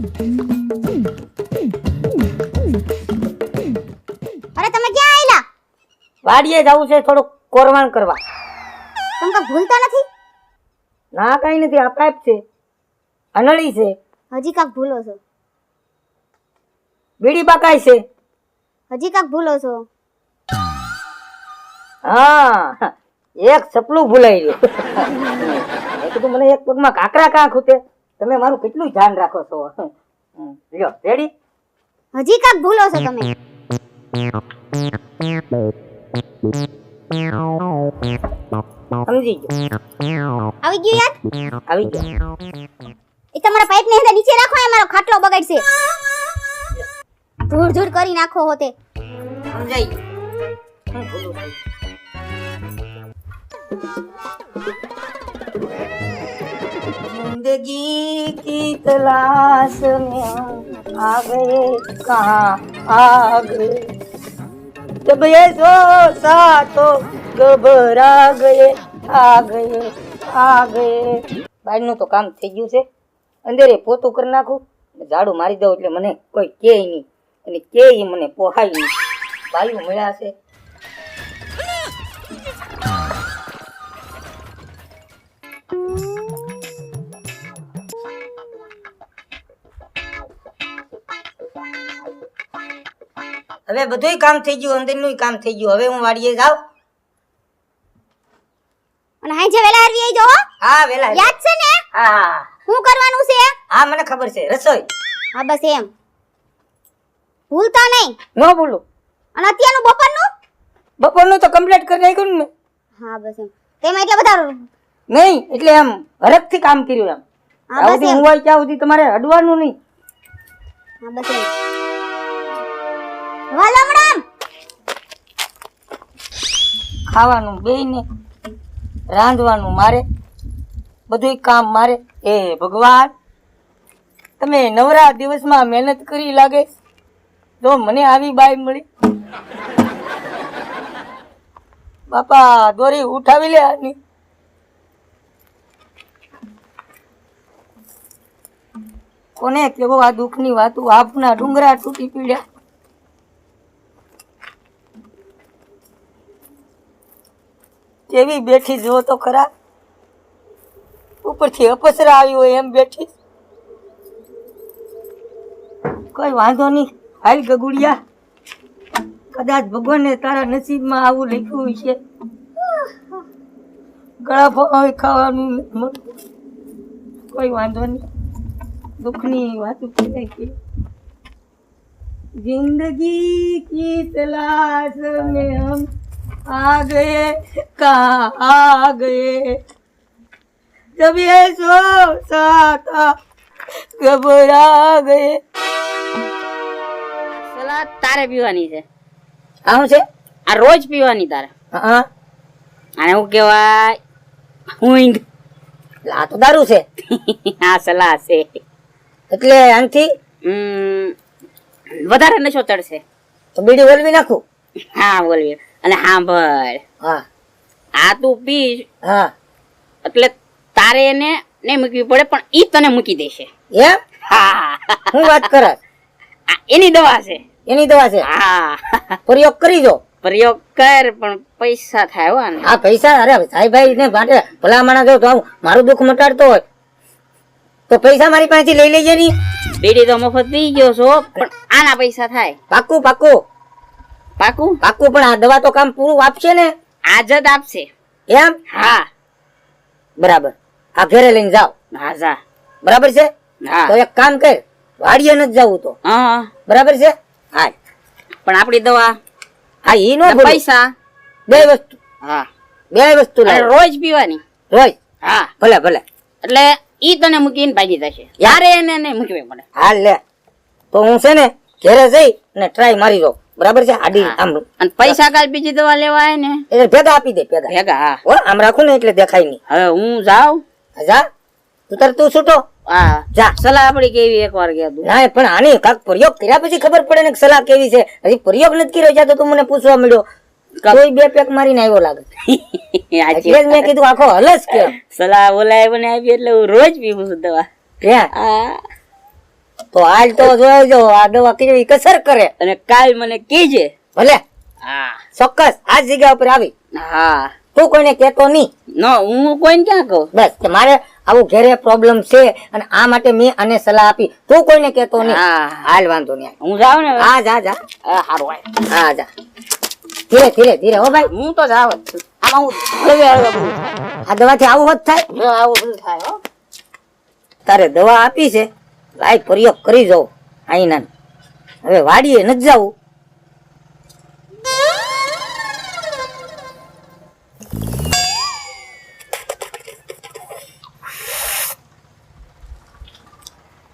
અરે તમે ક્યાં આયલા? વાડીએ જવું છે થોડું કોરવાણ કરવા. તમે કાંઈ ભૂલતા નથી? ના કઈ નથી, આ પાઇપ છે, અનળી છે, હજી કાંઈક ભૂલો છો. બીડી બાકાય છે. હજી કાંઈક ભૂલો છો. હા, એક સપલું ભૂલાઈ ગયું. મેં કીધું મને એક પગમાં કાકરા કાં ખૂટે. તમે મારું કેટલું ધ્યાન રાખો છો. લ્યો રેડી. હજી કાંઈક ભૂલો છો તમે. સમજી ગયો. આવી ગયું યાદ? આવી ગયો. એ તમારા પાઇપ ને નીચે રાખો, એ મારો ખાટલો બગાડશે. ધૂળ ધૂળ કરી નાખો હોતે. સમજાઈ ગયું. હું ભૂલું છું. जिंदगी की तलाश में हम आ गए, कहाँ आ गए, जब ये सोचा तो घबरा गए, आ गए, आ ગયે. બહારનું તો કામ થઈ ગયું છે. અંદરે પોતું કરી નાખું, ઝાડુ મારી દઉં એટલે મને કોઈ કે નહીં, અને કે મને પોહાય નહીં. બાયું મળ્યા છે. હવે બધુંય કામ થઈ ગયું, અંદરનું કામ થઈ ગયું. હવે હું વાડીએ જાઉં. અને હાંજે વેલા આવી આવી જાઓ. હા વેલા. યાદ છે ને? હા શું કરવાનું છે? હા મને ખબર છે. રસોઈ. હા બસ એમ. ભૂલતા નહીં. ન ભૂલું. અને અત્યારનું બપોરનું તો કમ્પ્લીટ કરી નાખ્યું ને મેં. હા બસ એમ. તેમાં એટલે બધા નહીં એટલે એમ હરખથી કામ કર્યું એમ. હા બસ એમ. હું હોય ત્યાં સુધી તમારે અડવાનું નહીં. હા બસ એમ. વાલમણામ ખાવાનું બેયને, રાંધવાનું મારે, બધુંય કામ મારે. એ ભગવાન, તમે નવરા દિવસમાં મહેનત કરી લાગે જો મને આવી બાઈ મળી. બાપા દોરી ઉઠાવી લે આની. કોને કેવો આ દુઃખની વાતું, આપના ડુંગરા તૂટી પીડ્યા. કેવી બેઠી જો તો ખરા, ઉપરથી અપસરા આવી હોય એમ બેઠી. કોઈ વાંધો નહીં, હાલ ગગુડિયા, કદાચ ભગવાને તારા નસીબમાં આવું લખ્યું છે. ગળા ફોય ખાવાનું મળતું. કોઈ વાંધો નહીં, દુઃખની વાતું કહેવાય કે જિંદગી કી તલાશ મેં હમ आ गए, कहाँ आ गए, जब ये सोचा था घबरा गए. સલા તારે પીવાની છે. આવું છે? આ રોજ પીવાની તારે. હા. આને હું કહેવાય? હુંઈંગ. આ તો દારૂ છે. આ સલા છે. એટલે આનથી વધારે નશો ચડશે. તો બીડી વળવી નાખું. હા બોલવી. અને સાંભળ, હા આ તું પીશ હા એટલે તારે એને નહીં મૂકવી પડે, પણ ઈ તને મૂકી દેશે. એમ? હા હું વાત કરસ? એની દવા છે. એની દવા છે? હા પ્રયોગ કરી દો. પ્રયોગ કર, પણ પૈસા થાય હો આને. આ પૈસા, અરે સાહેબ ભાઈ ને માટે ભલા માણા જો તો મારું દુઃખ મટાડતો હોય તો પૈસા મારી પાસેથી લઈ લેજે ની. બીડી તો મફત પી ગયો છો, પણ આના પૈસા થાય. પાકું પાકું પાકું પાકું. પણ આ દવા તો કામ પૂરું આપશે ને? આજ જ આપશે. એમ? હા બરાબર. આ ઘરે લઈને જાઓ. હા જા. બરાબર છે? હા તો એક કામ કર, વાડીએ નથી જવું તો. હા બરાબર છે? હા પણ આપણી દવા, હા ઈ નો પૈસા, બે વસ્તુ. હા બે વસ્તુ અને રોજ પીવાની. રોજ? હા ભલે ભલે. એટલે ઈ તને મૂકીને ભાગી જશે. યારે એને નહીં મૂકવી પડે. હાલ લે. તો હું છે ને ઘરે જઈ અને ટ્રાય મારી દઉં. બરાબર છે? આડી આમ. અને પૈસા કાલ બીજી દવા લેવા આવે ને એટલે ભેગા આપી દે. ભેગા ભેગા. હા હો, આમ રાખું ને એટલે દેખાય નહીં. હવે હું જાઉં. જા તું તાર તું છૂટો. હા જા. સલાહ આપડી કેવી એકવાર કહેતું. ના પણ આની કાક પ્રયોગ કર્યા પછી ખબર પડે ને કે સલાહ કેવી છે. હજી પ્રયોગ નથી કર્યો છે તો તું મને પૂછવા મળ્યો. કોઈ બે પેક મારીને આવ્યો લાગે. એટલે જ મેં કીધું આખો હલસ કેમ. સલાહ બોલાય મને આપી એટલે હું રોજ પીવું છું દવા. ક્યાં? હા તો હાલ તો જોજો આ દવા કેવી કસર કરે. અને કાલ મને કહેજે. ભલે હા ચોક્કસ આ જગ્યા ઉપર આવી. હા તું કોઈને કહેતો નહીં. નો હું કોઈને ક્યાં કહું. બસ કે મારે આવું ઘેરે પ્રોબ્લેમ છે અને આ માટે મેં આને સલાહ આપી. તું કોઈને કહેતો નહીં. હા હાલ વાંધો નહીં. હું જાઉં ને હવે? હા જા જા. સારું હોય. હા જા. ધીરે ધીરે ધીરે હો ભાઈ. હું તો જાવ જ છું. આમાં હું હવે આ દવાથી આવું હોત થાય. આવું બધું થાય હો. તારે દવા આપી છે લાય પ્રયોગ કરી જાઉં આઈના. હવે વાડીએ નથી જવું.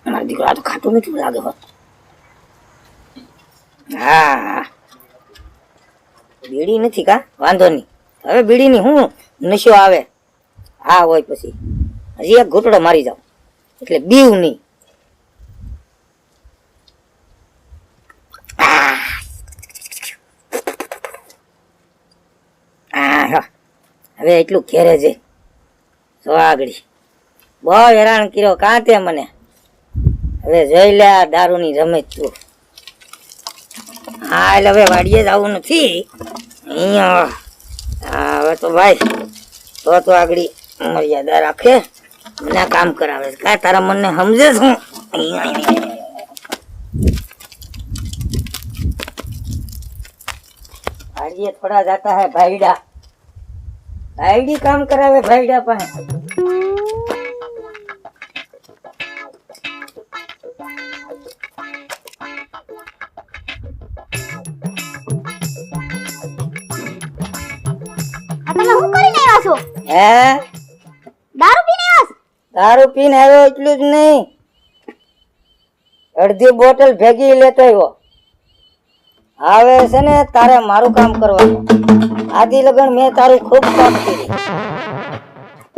મારા દીકરા તો ખાટું મીઠું લાગે હોત. હા બીડી નથી કા વાંધો નહીં. હવે બીડીની હું નશો આવે હા હોય પછી હજી એક ઘૂંટડો મારી જાવ એટલે બીવ નહીં. હવે એટલું ઘેરે છે તો આગળ બહુ હેરાન કર્યો કાં તે મને. હવે જોઈ લે આ દારૂની રમત તું. હા એટલે હવે વાડીએ જ આવું નથી અહીંયા. હવે તો ભાઈ તો આગળ મર્યાદા રાખે મને કામ કરાવે છે. કાંઈ તારા મનને સમજે છું. વાડીએ થોડા જાતા હે ભાઈડા. ભાઈડી કામ કરાવે ભાઈડા પાસે. તમે શું કરીને આવ્યા છો? હે દારૂ પીને આવ્યા છો? દારૂ પીને આવ્યો એટલું જ નહીં અડધી બોટલ ભેગી લેતો આવ્યો. હવે છે ને તારે મારું કામ કરવાનું. આદિ લગન મેં તારું ખૂબ કામ કર્યું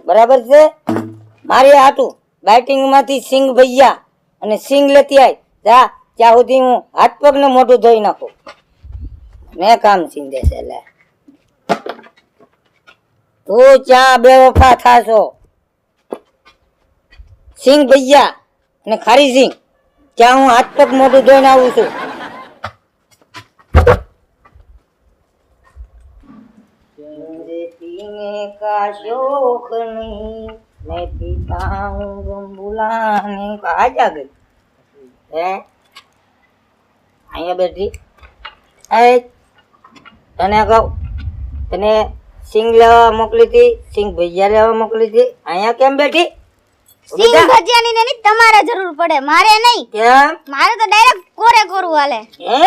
બરાબર છે. મારી આટું બેટિંગ માંથી સિંગ ભૈયા અને સિંગ લેતી આય જા ત્યાં સુધી હું હાથ પગ ને મોઢું ધોઈ નાખું. મેં કામ સિંગ દેશે લે. તું ચા બેવફા થાશો. સિંગ ભૈયા અને ખારી સિંગ ત્યાં હું હાથ પગ મોઢું ધોઈને આવું છું. पीने का शौक नहीं मैं पीता हूँ गम बुलाने का. आ जा गई है અહીંયા બેઠી. તને કહું તને સિંગ લેવા મોકલી હતી સિંગ ભજીયા લેવા મોકલી હતી. અહીંયા કેમ બેઠી? સિંગ ભજીયાની ને તમારે જરૂર પડે મારે નહીં. કેમ? મારે તો ડાયરેક્ટ કોરે કોરું હાલે. હે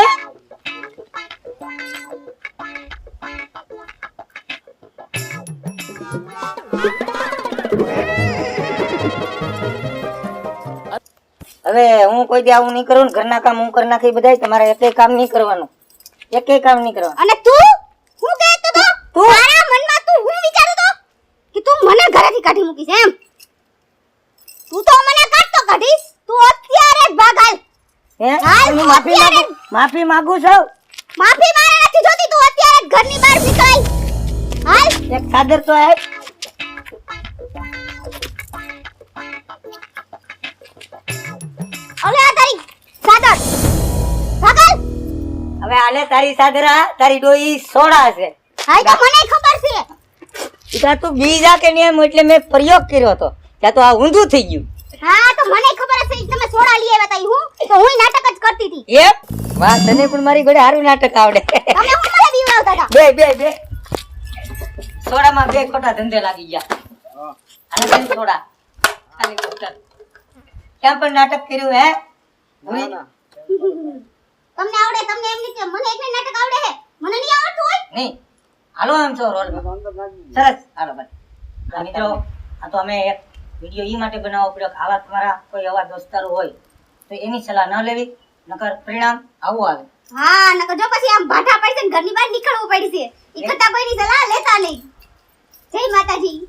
હવે હું કોઈ દી આવું નહીં કરું ને ઘરના કામ હું કરી નાખી બધાય. તમારે એકેય કામ નહીં કરવાનું. એકેય કામ નહીં કરવાનું. અને તું હું કહેતો તો તારા મનમાં તું હું વિચારતો તો કે તું મને ઘરેથી કાઢી મૂકીશ એમ. તું તો મને કાઢતો કાઢીશ. તું અત્યારે જ ભાગ હાલ. હે હાલ, હું માફી માંગુ છું. માફી મારે નથી જોતી. તું અત્યારે જ ઘરની બહાર નીકળ. હાલ એક ચાદર તો આપ. ઓલે આ તારી ચાદર ભાગ હાલ. હવે આલે તારી સાદરા તારી ડોઈ સોડા છે. હાય તો મને ખબર છે. ઈતા તું બીજા કે નિયમ એટલે મેં પ્રયોગ કર્યો હતો ત્યાં તો આ ઊંધું થઈ ગયું. હા તો મને ખબર છે તમે સોડા લઈ આવ્યા તા હું તો હું નાટક જ કરતી હતી. એમ વાહ તને પણ મારી ઘોડે સારું નાટક આવડે. તમે હું મને બીવડાવતા હતા. બે સોડામાં બે ખોટા ધંધે લાગી ગયા. આને બેન સોડા આને ખોટા ક્યાં પણ નાટક કર્યું હે? તમને આવડે તમને એમ નહીં કે મને એકને નાટક આવડે હે મને નહીં આવડતું હોય. નહીં હાલો એમ છો રોલ સરસ હાલો ભાઈ મિત્રો. આ તો અમે એક વિડીયો ઈ માટે બનાવવો પડ્યો કે આવા તમારા કોઈ એવા દોસ્તારો હોય તો એની સલાહ ન લેવી નકર પરિણામ આવું આવે. હા નકર જો પછી આમ ભાઠા પડશે ને ઘરની બહાર નીકળવું પડશે. ઈ કરતા કોઈની સલાહ લેતા નહીં. જય માતાજી.